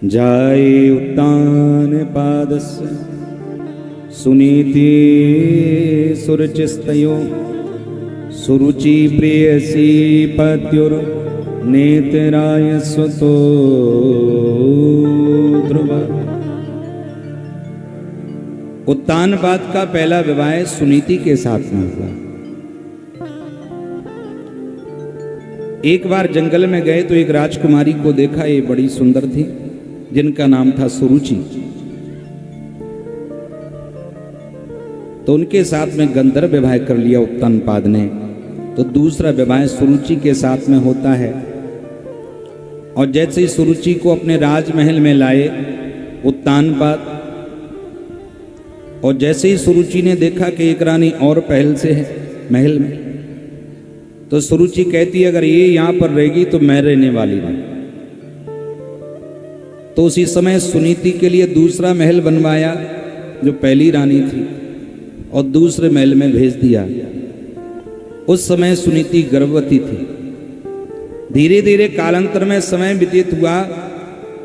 जाये उत्तान पादस्य सुनीति सुरचिस्तयो सुरुचि प्रियसी पत्युर नेत्राय स्वतो ध्रुव। उत्तानपाद का पहला विवाह सुनीति के साथ में हुआ। एक बार जंगल में गए तो एक राजकुमारी को देखा, ये बड़ी सुंदर थी, जिनका नाम था सुरुचि। तो उनके साथ में गंधर्व विवाह कर लिया उत्तानपाद ने। तो दूसरा विवाह सुरुचि के साथ में होता है। और जैसे ही सुरुचि को अपने राजमहल में लाए उत्तानपाद, और जैसे ही सुरुचि ने देखा कि एक रानी और पहल से है महल में, तो सुरुचि कहती है अगर ये यहां पर रहेगी तो मैं रहने वाली नहीं। तो उसी समय सुनीति के लिए दूसरा महल बनवाया जो पहली रानी थी, और दूसरे महल में भेज दिया। उस समय सुनीति गर्भवती थी। धीरे धीरे कालांतर में समय व्यतीत हुआ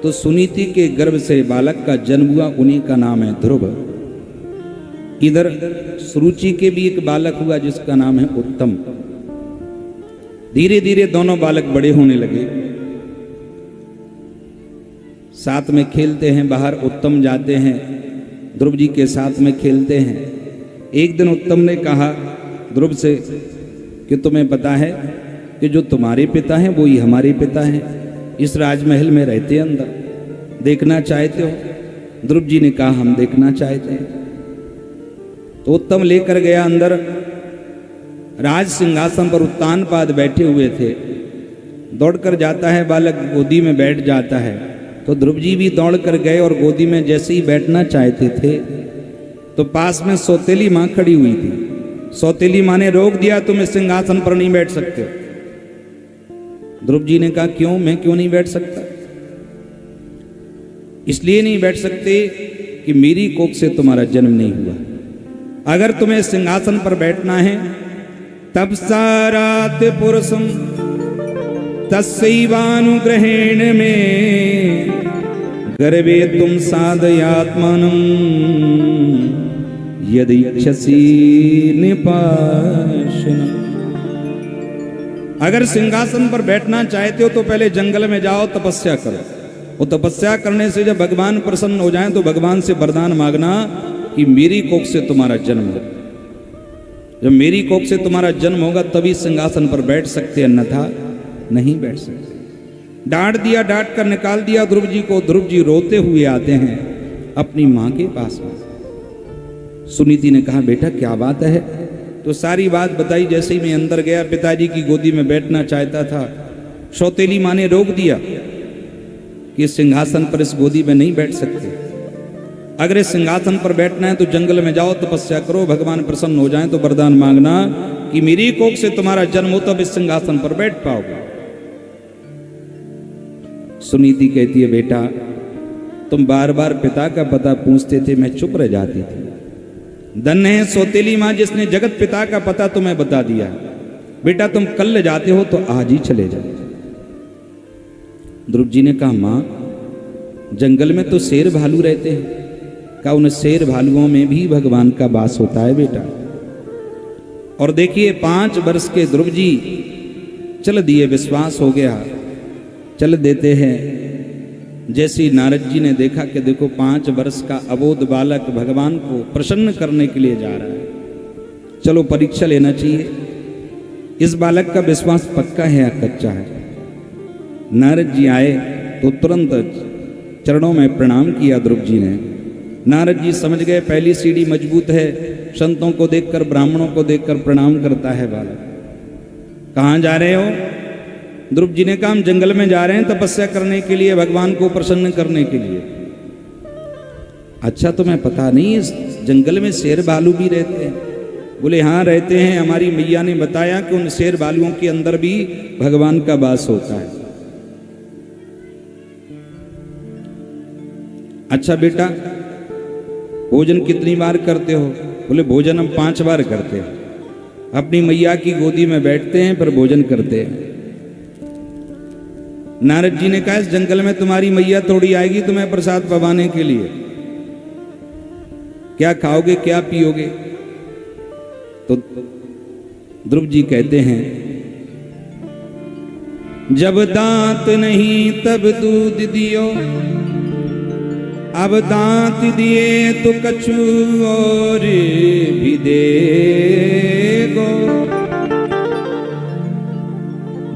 तो सुनीति के गर्भ से बालक का जन्म हुआ, उन्हीं का नाम है ध्रुव। इधर सुरुचि के भी एक बालक हुआ जिसका नाम है उत्तम। धीरे धीरे दोनों बालक बड़े होने लगे, साथ में खेलते हैं, बाहर उत्तम जाते हैं, ध्रुव जी के साथ में खेलते हैं। एक दिन उत्तम ने कहा ध्रुव से कि तुम्हें पता है कि जो तुम्हारे पिता हैं वो ही हमारे पिता हैं, इस राजमहल में रहते हैं, अंदर देखना चाहते हो? ध्रुव जी ने कहा हम देखना चाहते हैं। तो उत्तम लेकर गया अंदर। राज सिंहासन पर उत्तानपाद बैठे हुए थे। दौड़कर जाता है बालक, गोदी में बैठ जाता है। तो ध्रुव जी भी दौड़ कर गए और गोदी में जैसे ही बैठना चाहते थे तो पास में सौतेली माँ खड़ी हुई थी। सौतेली माँ ने रोक दिया, तुम इस सिंहासन पर नहीं बैठ सकते। ध्रुव जी ने कहा क्यों, मैं क्यों नहीं बैठ सकता? इसलिए नहीं बैठ सकते कि मेरी कोख से तुम्हारा जन्म नहीं हुआ। अगर तुम्हें सिंहासन पर बैठना है तब सारात पुरुषम तस्यैवानुग्रहेण में गर्भे तुम साधयात्मानं यदि इच्छसि निपाशनम्। अगर सिंहासन पर बैठना चाहते हो तो पहले जंगल में जाओ, तपस्या करो। वो तपस्या करने से जब भगवान प्रसन्न हो जाएं तो भगवान से वरदान मांगना कि मेरी कोख से तुम्हारा जन्म हो। जब मेरी कोख से तुम्हारा जन्म होगा तभी सिंहासन पर बैठ सकते, अन्यथा नहीं बैठ सकते। डांट दिया, डांट कर निकाल दिया ध्रुव जी को। ध्रुव जी रोते हुए आते हैं अपनी माँ के पास में। सुनीति ने कहा बेटा क्या बात है? तो सारी बात बताई। जैसे ही मैं अंदर गया, पिताजी की गोदी में बैठना चाहता था, सौतेली माँ ने रोक दिया कि इस सिंहासन पर इस गोदी में नहीं बैठ सकते। अगर इस सिंहासन पर बैठना है तो जंगल में जाओ, तपस्या करो, भगवान प्रसन्न हो जाएं तो वरदान मांगना कि मेरी कोख से तुम्हारा जन्म हो तब इस सिंहासन पर बैठ पाओगे। सुनीति कहती है बेटा तुम बार बार पिता का पता पूछते थे, मैं चुप रह जाती थी। धन्य है सौतेली माँ जिसने जगत पिता का पता तुम्हें बता दिया। बेटा तुम कल जाते हो तो आज ही चले जाओ। ध्रुव जी ने कहा माँ जंगल में तो शेर भालू रहते हैं। कहा उन शेर भालुओं में भी भगवान का वास होता है बेटा। और देखिए 5 वर्ष के ध्रुव जी चल दिए, विश्वास हो गया, चल देते हैं। जैसे नारद जी ने देखा कि देखो 5 वर्ष का अबोध बालक भगवान को प्रसन्न करने के लिए जा रहा है, चलो परीक्षा लेना चाहिए, इस बालक का विश्वास पक्का है या कच्चा है। नारद जी आए तो तुरंत चरणों में प्रणाम किया ध्रुव जी ने। नारद जी समझ गए पहली सीढ़ी मजबूत है, संतों को देखकर, ब्राह्मणों को देखकर प्रणाम करता है बालक। कहाँ जा रहे हो? ध्रुव जी ने कहा हम जंगल में जा रहे हैं तपस्या करने के लिए, भगवान को प्रसन्न करने के लिए। अच्छा तुम्हें पता नहीं इस जंगल में शेर भालू भी रहते हैं? बोले हाँ रहते हैं, हमारी मैया ने बताया कि उन शेर भालुओं के अंदर भी भगवान का वास होता है। अच्छा बेटा भोजन कितनी बार करते हो? बोले भोजन हम 5 बार करते हैं। अपनी मैया की गोदी में बैठते हैं पर भोजन करते हैं। नारद जी ने कहा इस जंगल में तुम्हारी मैया थोड़ी आएगी तुम्हें प्रसाद पवाने के लिए, क्या खाओगे क्या पियोगे? तो ध्रुव जी कहते हैं जब दांत नहीं तब दूध दियो, अब दांत दिए तो कछु और भी देगो।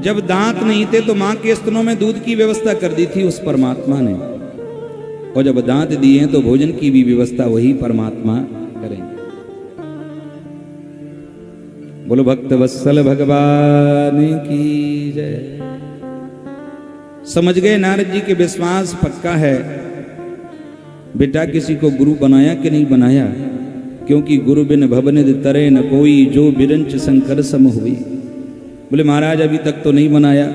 जब दांत नहीं थे तो मां के स्तनों में दूध की व्यवस्था कर दी थी उस परमात्मा ने, और जब दांत दिए तो भोजन की भी व्यवस्था वही परमात्मा करेंगे। बोलो भक्त वत्सल भगवान की जय। समझ गए नारद जी के विश्वास पक्का है। बेटा किसी को गुरु बनाया कि नहीं बनाया? क्योंकि गुरु बिन भवनिधि तरे न कोई, जो बिरंच शंकर सम हुई। बोले महाराज अभी तक तो नहीं बनाया।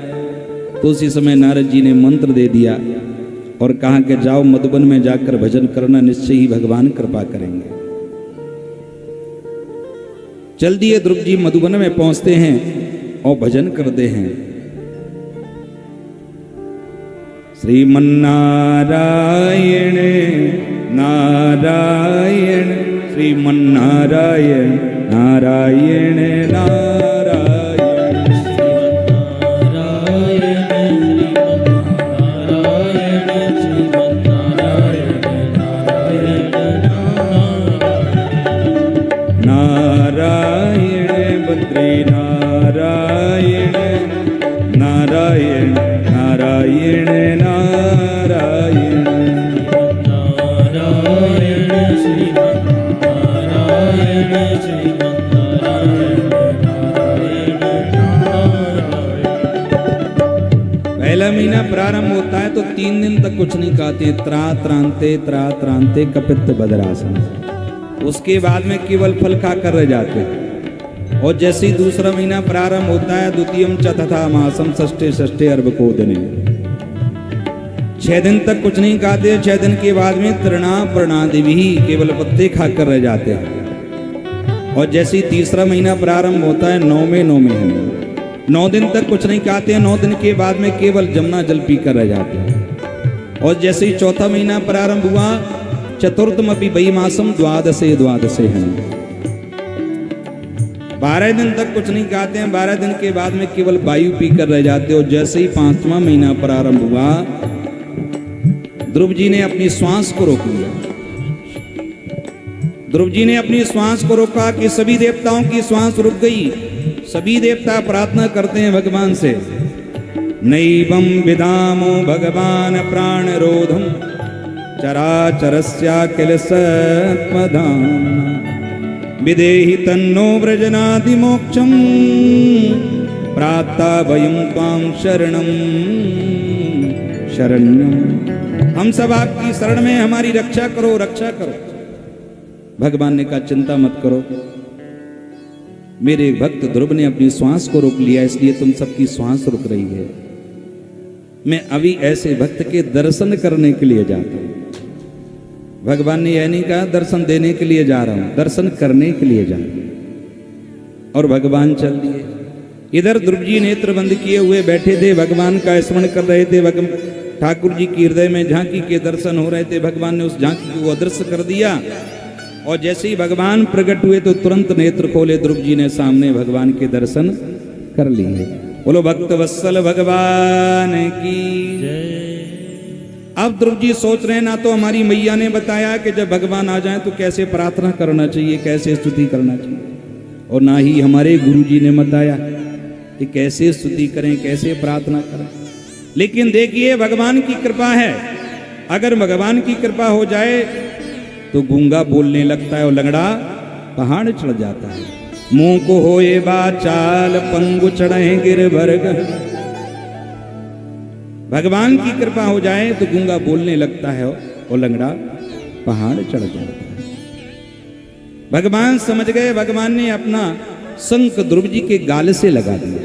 तो उसी समय नारद जी ने मंत्र दे दिया और कहा कि जाओ मधुबन में जाकर भजन करना, निश्चय ही भगवान कृपा करेंगे। चल दिए ध्रुव जी मधुबन में पहुंचते हैं और भजन करते हैं। श्रीमन्नारायण नारायण, श्रीमन्नारायण नारायण नारायण, नारायण बद्री नारायण नारायण नारायण नारायण नारायण श्रीमन्नारायण पहला महीना प्रारंभ होता है तो 3 दिन तक कुछ नहीं खाते हैं। त्रा त्रांते कपित बदरासन। उसके बाद में केवल फल खाकर रह जाते हैं। और जैसे ही दूसरा महीना प्रारंभ होता है द्वितीयम चतुर्था मासम षष्ठे षष्ठे अर्भकोदने, 6 दिन तक कुछ नहीं खाते। 6 दिन के बाद में तृणा प्रणादि भी केवल पत्ते खाकर रह जाते हैं। और जैसे ही तीसरा महीना प्रारंभ होता है 9 में 9 दिन तक कुछ नहीं खाते हैं। 9 दिन के बाद में केवल जमुना जल पीकर रह जाते हैं। और जैसे ही चौथा महीना प्रारंभ हुआ चतुर्थमपि वही मासम द्वादशे हैं। 12 दिन तक कुछ नहीं खाते हैं। 12 दिन के बाद में केवल वायु पीकर रह जाते हो। जैसे ही 5वां महीना प्रारंभ हुआ ध्रुव जी ने अपनी श्वास को रोक लिया। ध्रुव जी ने अपनी श्वास को रोका कि सभी देवताओं की श्वास रुक गई। सभी देवता प्रार्थना करते हैं भगवान से, नैवं विदामो भगवान प्राण रोधम चराचरस्याखिल सत्पदाम विदेहि तन्नो व्रजनादि मोक्षम प्राप्ता वयं त्वां शरणम। हम सब आपकी शरण में, हमारी रक्षा करो रक्षा करो। भगवान ने कहा चिंता मत करो, मेरे भक्त ध्रुव ने अपनी श्वास को रोक लिया इसलिए तुम सबकी श्वास रुक रही है। मैं अभी ऐसे भक्त के दर्शन करने के लिए जाता हूं। भगवान ने यह नहीं कहा दर्शन देने के लिए जा रहा हूं, दर्शन करने के लिए जा रहा हूं। और भगवान चल दिए। इधर ध्रुव जी नेत्र बंद किए हुए बैठे थे, भगवान का स्मरण कर रहे थे। ठाकुर जी की हृदय में झांकी के दर्शन हो रहे थे। भगवान ने उस झांकी को अदृश्य कर दिया और जैसे ही भगवान प्रकट हुए तो तुरंत नेत्र खोले। ध्रुव जी ने सामने भगवान के दर्शन कर लिए। बोलो भक्त वत्सल भगवान की जय। अब ध्रुव जी सोच रहे हैं ना तो हमारी मैया ने बताया कि जब भगवान आ जाए तो कैसे प्रार्थना करना चाहिए, कैसे स्तुति करना चाहिए, और ना ही हमारे गुरु जी ने बताया कि कैसे स्तुति करें, कैसे प्रार्थना करें। लेकिन देखिए भगवान की कृपा है। अगर भगवान की कृपा हो जाए तो गूंगा बोलने लगता है और लंगड़ा पहाड़ चढ़ जाता है। मुंह को होए बाचाल पंगु चढ़े गिरभर। भगवान की कृपा हो जाए तो गूंगा बोलने लगता है और लंगड़ा पहाड़ चढ़ जाता है। भगवान समझ गए। भगवान ने अपना शंख ध्रुव जी के गाल से लगा दिया।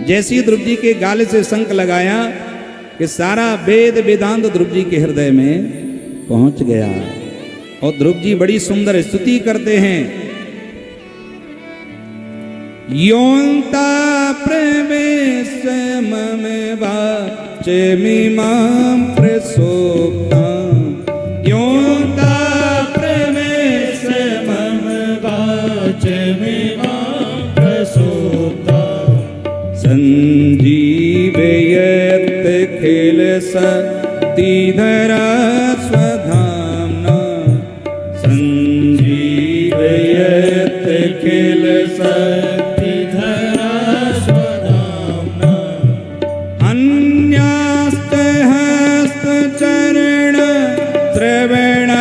जैसे ही ध्रुव जी के गाल से शंख लगाया कि सारा वेद वेदांत ध्रुव जी के हृदय में पहुंच गया। और ध्रुव जी बड़ी सुंदर स्तुति करते हैं। योऽन्ता प्रवेशमम वाचमिमां प्रसोक्तां योऽन्ता प्रवेशमम वाचमिमां प्रसोक्तां सञ्जीवयत् खिल शक्तिधरा स्वधाम्ना सञ्जीवयत् खिल शक्तिधरा स्वधाम्ना अन्यास्तहस्तचरण श्रवणात्मगादि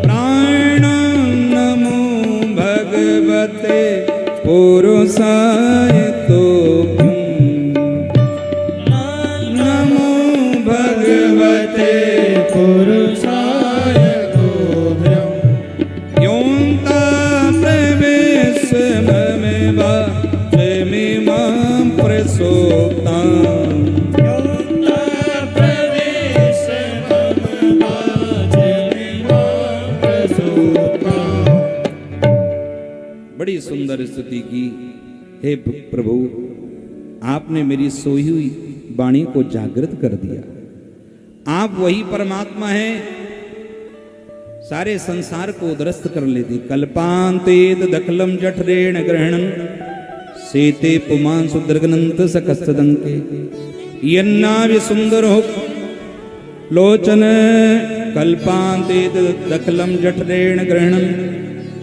प्राणान्नमो भगवते पुरुषाय तुभ्यं नमो भगवते पुरुषाय तुभ्यं योऽन्ता प्रवेशमम वाचमिमां प्रसोक्तां योऽन्ता प्रवेशमम वाचमिमां प्रसोक्तां। बड़ी सुंदर स्तुति की। हे प्रभु, आपने मेरी सोई हुई वाणी को जागृत कर दिया। आप वही परमात्मा हैं, सारे संसार को उद्रस्त कर लेते। कल्पांतेत दखलम जठरेण ग्रहणन सेते पुमान सुदर्गनंत सकस्तदंके यन्नाभि सुंदरो लोचन कल्पांतेत दखलम जठरेण ग्रहणन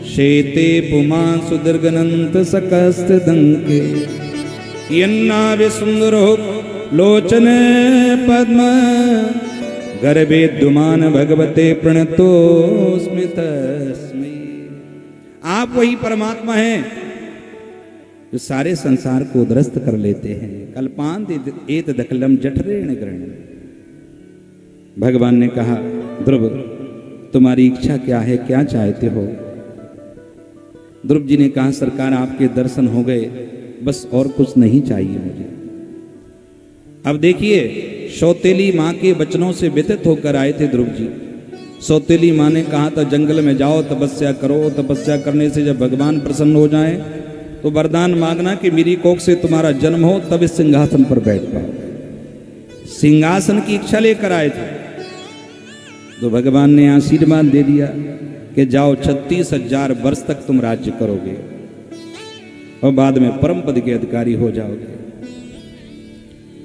शेते पुमान सुदर्गनंत सकस्तदंके यन्नाभि सुंदरो लोचन पद्म गर्भेद्युमान भगवते प्रणतोस्मि तस्मै। आप वही परमात्मा हैं जो सारे संसार को उद्रस्त कर लेते हैं। कल्पांत एत दखलम जठरेण ग्रहण। भगवान ने कहा, ध्रुव तुम्हारी इच्छा क्या है, क्या चाहते हो? ध्रुव जी ने कहा, सरकार आपके दर्शन हो गए, बस और कुछ नहीं चाहिए मुझे। अब देखिए, सौतेली माँ के वचनों से व्यथित होकर आए थे ध्रुव जी। सौतेली माँ ने कहा था जंगल में जाओ, तपस्या करो, तपस्या करने से जब भगवान प्रसन्न हो जाए तो वरदान मांगना कि मेरी कोख से तुम्हारा जन्म हो, तब इस सिंहासन पर बैठ पाओ। सिंहासन की इच्छा लेकर आए थे तो भगवान ने आशीर्वाद दे दिया कि जाओ 36,000 वर्ष तक तुम राज्य करोगे और बाद में परम पद के अधिकारी हो जाओगे।